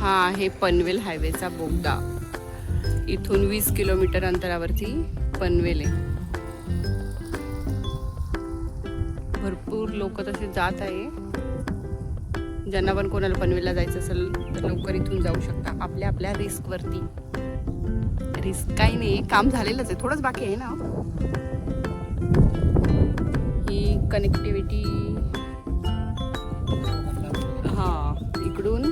हा आहे पनवेल हायवेचा बोगदा. इथून 20 किलोमीटर अंतरावरती पनवेल आहे. भरपूर लोक तसे जात आहे. ज्यांना पण कोणाला पनवेलला जायचं असेल तर लवकर इथून जाऊ शकता आपल्या आपल्या रिस्कवरती. रिस्क काही नाही, काम झालेलंच आहे, थोडंच बाकी आहे ना. ही कनेक्टिव्हिटी हा इकडून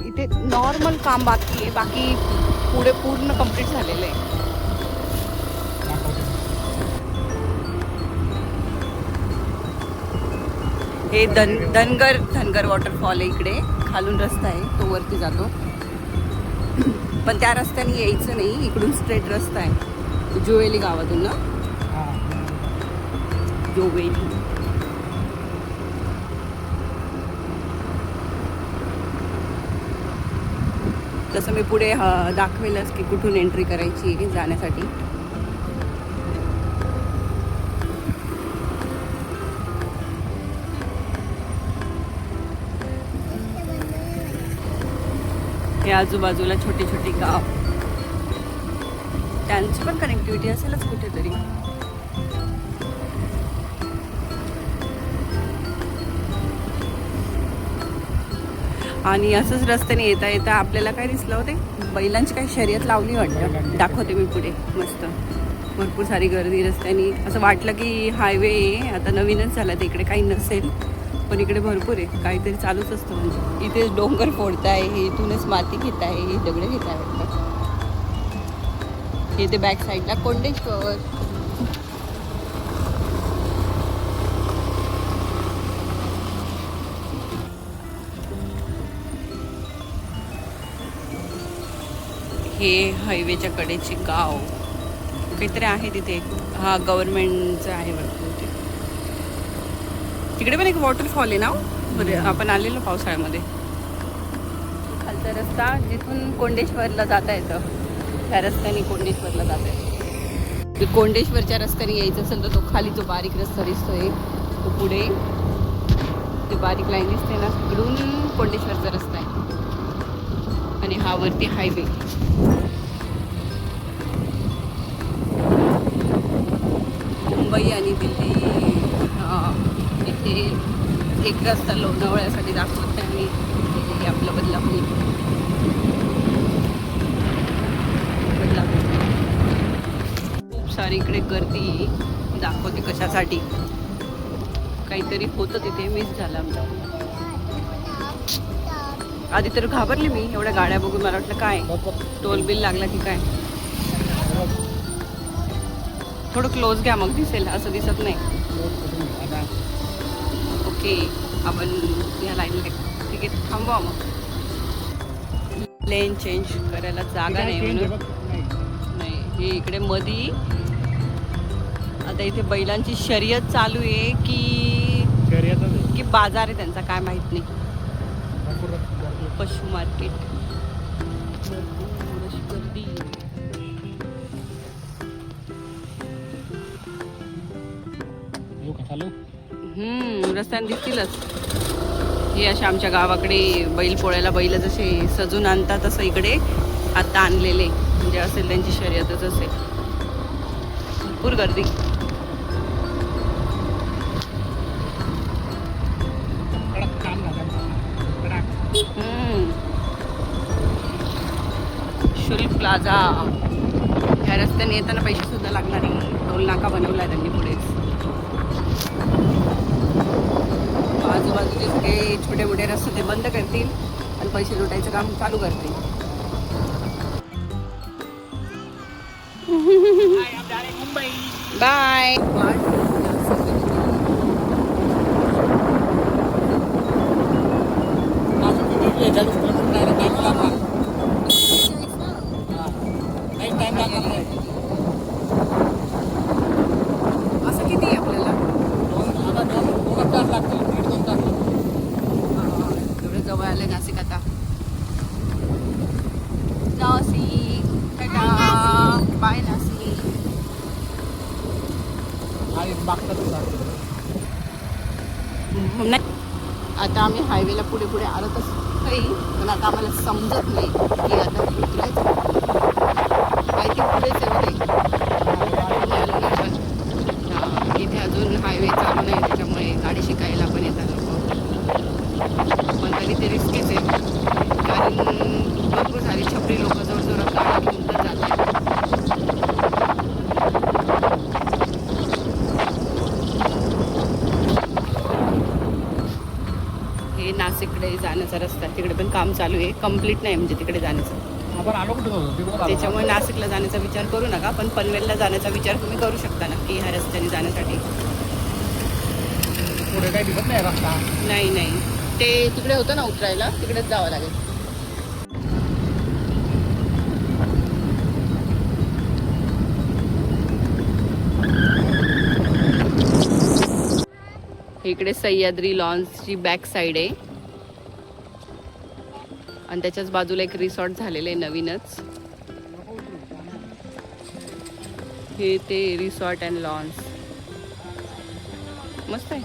इथे नॉर्मल काम बाकी आहे, बाकी पुढे पूर्ण कंप्लीट झालेलं आहे. हे धनगर वॉटरफॉल आहे. इकडे खालून रस्ता आहे, तो वरती जातो. पण त्या रस्त्याने यायचं नाही, इकडून स्ट्रेट रस्ता आहे जोवेली गावातून ना. जोवेली तसं मी पुढे दाखवेलच की कुठून एंट्री करायची जाण्यासाठी. हे आजूबाजूला छोटी छोटी गाव, त्यांची पण कनेक्टिव्हिटी असेलच कुठेतरी. आणि असंच रस्त्याने येता येता आपल्याला काय दिसलं होते, बैलांची काही शर्यत लावली वाटतं. दाखवते मी पुढे. मस्त भरपूर सारी गर्दी रस्त्याने. असं वाटलं की हायवे आता नवीनच झाला, तर इकडे काही नसेल, पण इकडे भरपूर आहे, काहीतरी चालूच असतं. म्हणजे इथे डोंगर फोडताय, हे इथूनच माती घेत आहे, हे दगड घेत आहे वाटतं. हे ते बॅक साईडला कोंडेश्वर. हे हायवेच्या कडेचे गाव काहीतरी आहे तिथे. हा गव्हर्नमेंटचं आहे वाटतं ते. तिकडे पण एक वॉटरफॉल आहे ना. बरं, आपण आलेलो पावसाळ्यामध्ये. खालचा रस्ता जिथून कोंडेश्वरला जाता येतं, त्या रस्त्याने कोंडेश्वरला जाता येतं. कोंडेश्वरच्या रस्त्याने यायचं असेल तर तो खाली जो बारीक रस्ता दिसतोय तो पुढे, ते बारीक लाईन दिसते ना, तिकडून कोंडेश्वरचा रस्ता आहे. आणि हा वरती हायवे. मुंबई आणि दिल्ली इथे एक रस्ता लोणावळ्यासाठी दाखवत आहे. आणि आपलं बदलापूर. खूप सारी इकडे गर्दी दाखवते. कशासाठी काहीतरी होतं तिथे, मिस झालं आमचं. आधी तर घाबरली मी, एवढ्या गाड्या बघून. मला वाटलं काय टोल बिल लागला की काय. थोडं क्लोज घ्या, मग दिसेल. असं दिसत नाही. ओके, आपण या लाईनला ठीक आहे, थांबवा. मग लेन चेंज करायला जागा नाही म्हणून. नाही, हे इकडे मधी आता इथे बैलांची शर्यत चालू आहे की बाजार आहे त्यांचा, काय माहित नाही. पशु मार्केट. गर्दी. रस्त्याने दिसतीलच. हे अशा आमच्या गावाकडे बैल पोळ्याला बैल जसे सजून आणतात, तसं इकडे आता आणलेले. म्हणजे असेल त्यांची शर्यतच असेल. भरपूर गर्दी. शुल्क प्लाझा. ह्या रस्त्याने येताना पैसे सुद्धा लागणार नाही. टोल नाका बनवला आहे त्यांनी पुढेच. आजूबाजूचे सगळे छोटे मोठे रस्ते ते बंद करतील आणि पैसे लुटायचं काम चालू करतील. बाय. असं किती आहे आपल्याला? एवढं जवळ आलं नाशिक आता. नाशिक, बाय नाशिक. आता आम्ही हायवेला पुढे पुढे आलोच काही, पण आता आम्हाला समजत नाही की आता उतरायचं आय थिंक पुढेच आहे होते. इथे अजून हायवे चालू नाही, त्याच्यामुळे गाडी शिकायला पण येतात लोक, पण तरी ते रिस्कीच आहे कारण भरपूर सारी छपरी लोक जोरजोरात गाडी घेऊन पण जातात. हे नाशिककडे जाण्याचा रस्ता, तिकडे पण काम चालू आहे, कम्प्लीट नाही म्हणजे तिकडे जाण्याचं. त्याच्यामुळे नाशिकला जाण्याचा विचार करू नका, पण पनवेलला जाण्याचा विचार तुम्ही करू शकता नक्की ह्या रस्त्याने जाण्यासाठी. पुढे काही दिसत नाही रस्ता. नाही नाही, ते तिकडे होतं ना उतरायला, तिकडेच जावं लागेल. इकडे सह्याद्री लॉन्सची बॅक साईड आहे आणि त्याच्याच बाजूला एक रिसॉर्ट झालेलं आहे नवीनच. हे ते रिसॉर्ट अँड लॉन्स मस्त आहे.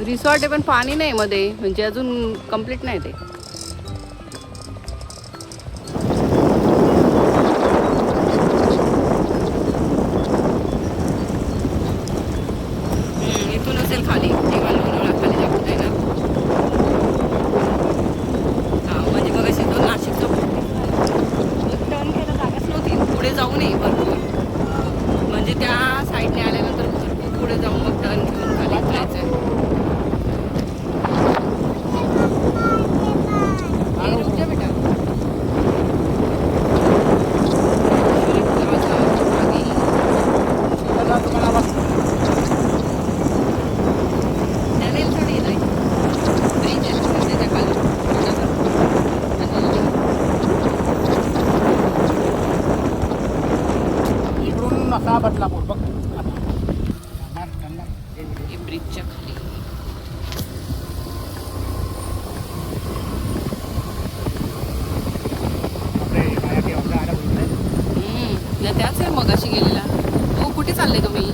रिसॉर्ट आहे पण पाणी नाही मध्ये, म्हणजे अजून कंप्लीट नाही ते. इथून असेल खाली किंवा लोणावळा खाली जात आहे ना. हा म्हणजे बघा तो नाशिकचा टर्न घ्यायला जागाच नव्हती, पुढे जाऊ नये भरपूर, म्हणजे त्या साईडने आल्यानंतर भरपूर पुढे जाऊन मग टर्न घेऊन खाली उतरायचं आहे. बदलापूर बघ ब्रिजच्या खाली. त्याच आहे मगाशी गेलेला. हो, कुठे चालले तुम्ही?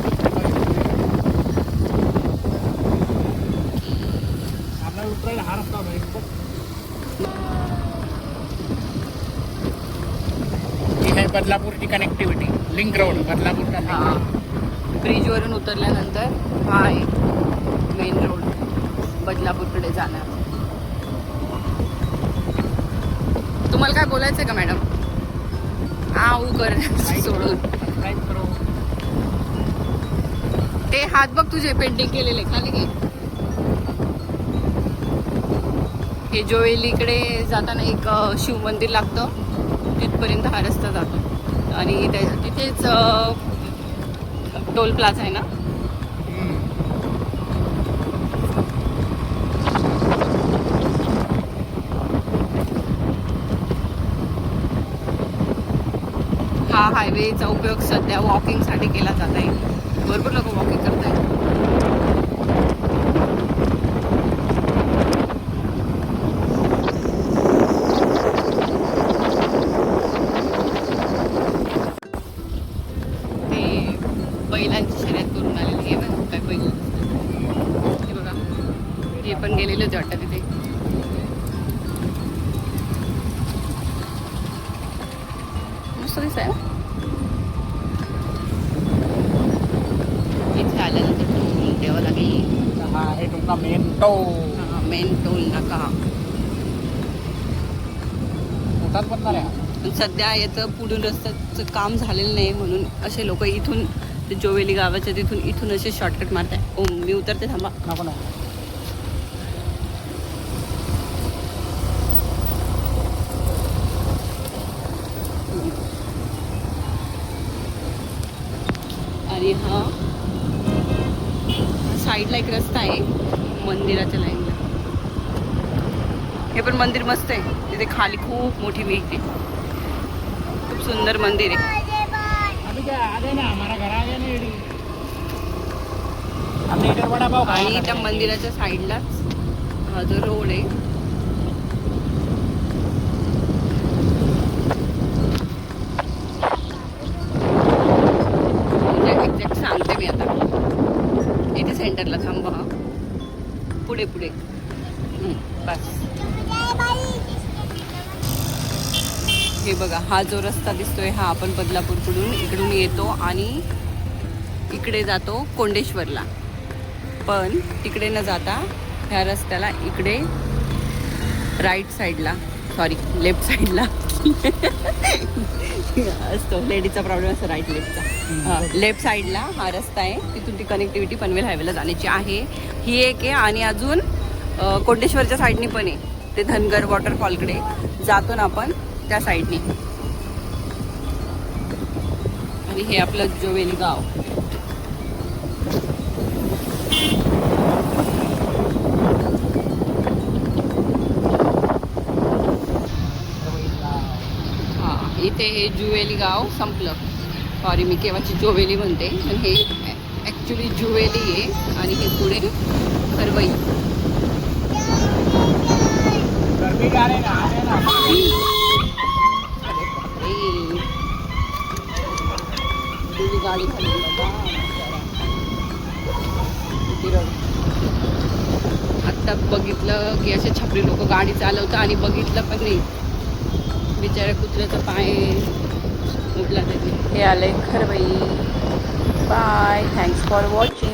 हा रस्ता आहे बदलापूरची कनेक्टिव्हिटी, लिंक रोड बदलापूर. हां, ब्रिजवरून उतरल्यानंतर हा आहे मेन रोड बदलापूरकडे जाणार. तुम्हाला काय बोलायचं आहे का मॅडम? आऊ कर सोडून ते हात बघ तुझे पेंटिंग केलेले खाली घे. हे जोवेलीकडे जाताना एक शिव मंदिर लागतं, तिथपर्यंत हा रस्ता जातो आणि तिथेच टोल प्लाझा आहे ना. हा हायवेचा उपयोग सध्या वॉकिंगसाठी केला जात आहे, भरपूर लोक वॉकिंग करत आहेत. ते बैलांची शर्यत करून आलेली आहे बघा, काय बैल हे बघा, हे पण गेलेलेच वाटतं तिथे. मस्त दिसत आहे. इथे आल्यानंतर टोल द्यावं लागेल. हा आहे तुमचा मेन टोल. हा, मेन टोल नाका. होतात पण आहे. पण सध्या याचं पुढून रस्त्याचं काम झालेलं नाही म्हणून असे लोक इथून ते जोवेली गावाच्या तिथून इथून असे शॉर्टकट मारताय. ओ मी उतरते, थांबा. नको ना. आणि हा साईडला एक रस्ता आहे मंदिराच्या लाईनला. हे पण मंदिर मस्त आहे, तिथे खाली खूप मोठी विहीर आहे, खूप सुंदर मंदिर आहे. आणि त्या मंदिराच्या साईडलाच हा जो रोड आहे हा जो रस्ता दिसतोय हा आपण बदलापूरकडून इकडून येतो आणि इकडे जातो कोंडेश्वरला. पण तिकडे न जाता ह्या रस्त्याला इकडे राईट साईडला, सॉरी लेफ्ट साईडला असतो, लेडीचा प्रॉब्लेम असतो राईट लेफ्टचा. लेफ्ट साईडला हा रस्ता आहे, तिथून ती कनेक्टिव्हिटी पनवेल हायवेला जाण्याची आहे. ही एक आहे आणि अजून कोंडेश्वरच्या साईडनी पण आहे, ते धनगर वॉटरफॉलकडे जातो ना आपण त्या साईडनी. आणि हे आपलं जोवेली गाव. हां, इथे हे जुवेली गाव संपलं. सॉरी, मी केव्हाची जोवेली म्हणते, पण हे ॲक्च्युली जुवेली आहे आणि हे पुढे खरवई. गाडी आत्ता बघितलं की असे छपरी लोक गाडी चालवतं आणि बघितलं पण नाही, बिचाऱ्या कुत्र्याचा पाय उठला त्याचे. हे आलंय खरवई. Bye, thanks for watching.